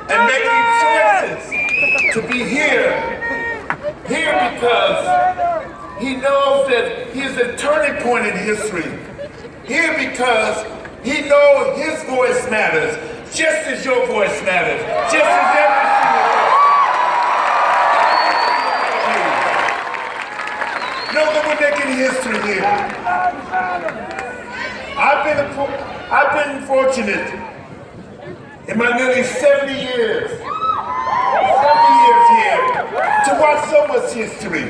and making choices to be here. Here because he knows that he is a turning point in history. Here because he knows his voice matters, just as your voice matters, just as every single voice. Know that we're making history here. I've been fortunate in my nearly 70 years here to watch so much history,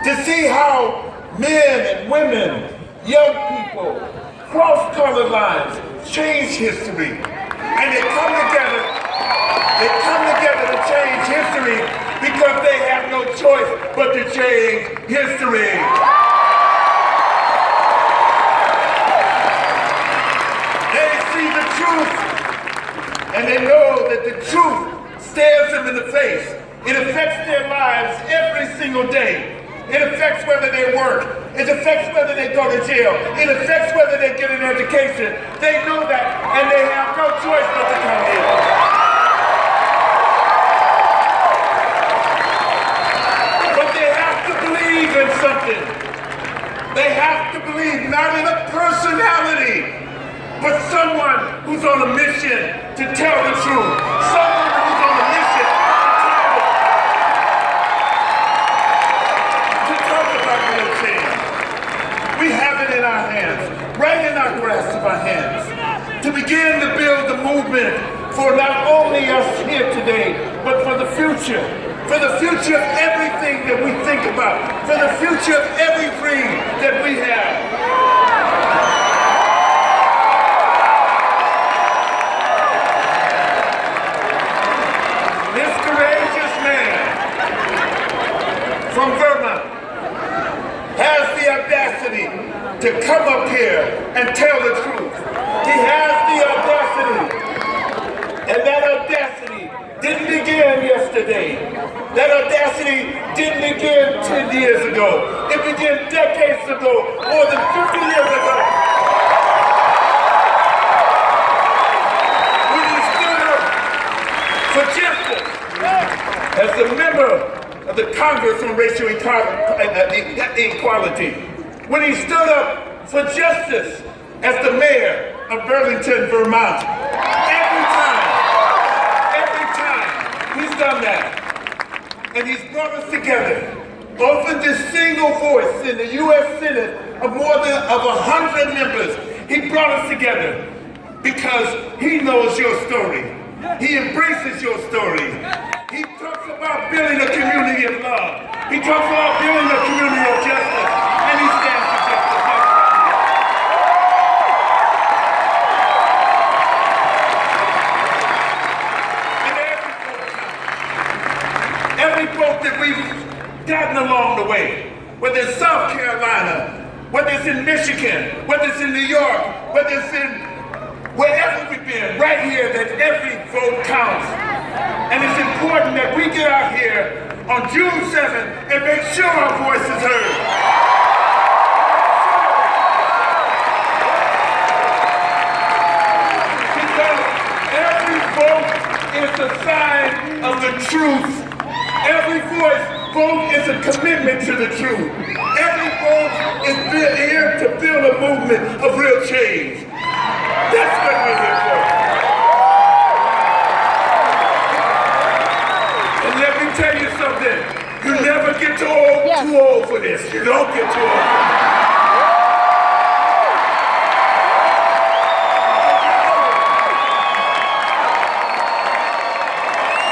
to see how men and women, young people, cross color lines, change history, and they come together to change history because they have no choice but to change history. And they know that the truth stares them in the face. It affects their lives every single day. It affects whether they work. It affects whether they go to jail. It affects whether they get an education. They know that, and they have no choice but to come here. But they have to believe in something. They have to believe not in a personality, but someone who's on a mission to tell the truth. Someone who's on a mission to talk about real change. We have it in our hands, right in our grasp of our hands, to begin to build the movement for not only us here today, but for the future. For the future of everything that we think about. For the future of every dream that we have. From Vermont has the audacity to come up here and tell the truth. He has the audacity, and that audacity didn't begin yesterday. That audacity didn't begin 10 years ago. It began decades ago, more than 50 years ago. When he stood up for justice as a member of the Congress on Racial Equality, when he stood up for justice as the mayor of Burlington, Vermont. Every time he's done that. And he's brought us together, both in this single voice in the U.S. Senate of more than 100 members. He brought us together because he knows your story. He embraces your story. He talks about building a community of love. He talks about building a community of justice. And he stands for justice. And every vote that we've gotten along the way, whether it's South Carolina, whether it's in Michigan, whether it's in New York, whether it's in wherever we've been, right here, that every vote counts. And it's important that we get out here on June 7th and make sure our voice is heard. Because every vote is a sign of the truth. Every vote is a commitment to the truth. Every vote is here to build a movement of real change. That's what we're here for. And let me tell you something. You never get too old for this. You don't get too old for this.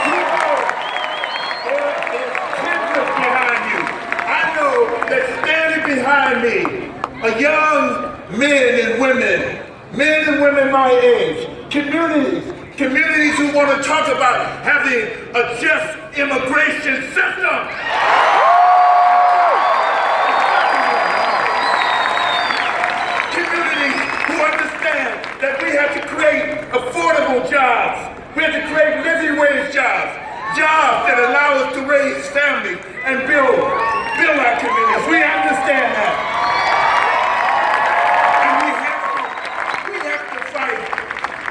You know there is kindred behind you. I know that standing behind me are young men and women my age, communities who want to talk about having a just immigration system. Communities who understand that we have to create affordable jobs. We have to create living wage jobs that allow us to raise families and build our communities. We understand that.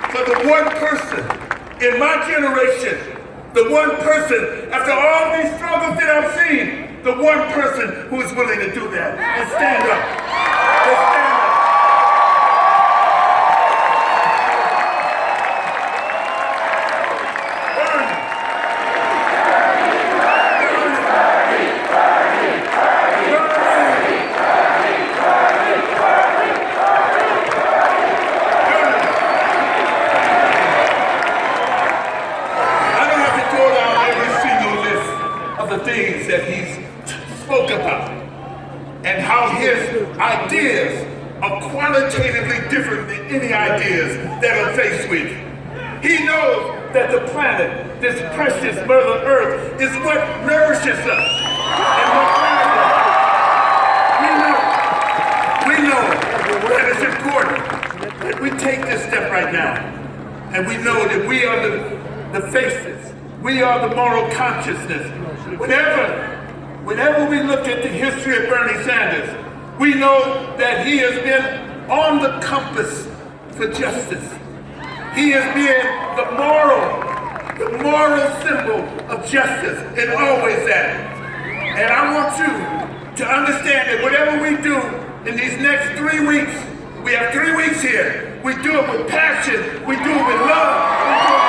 For the one person in my generation, the one person, after all these struggles that I've seen, the one person who is willing to do that and stand up. And stand up. Things that he's spoke about and how his ideas are qualitatively different than any ideas that I'm faced with. He knows that the planet, this precious Mother Earth, is what nourishes us and what we know that it's important that we take this step right now, and we know that we are the faces, we are the moral consciousness. Whenever we look at the history of Bernie Sanders, we know that he has been on the compass for justice. He has been the moral symbol of justice, and always that. And I want you to understand that whatever we do in these next 3 weeks, we have 3 weeks here, we do it with passion, we do it with love, we do it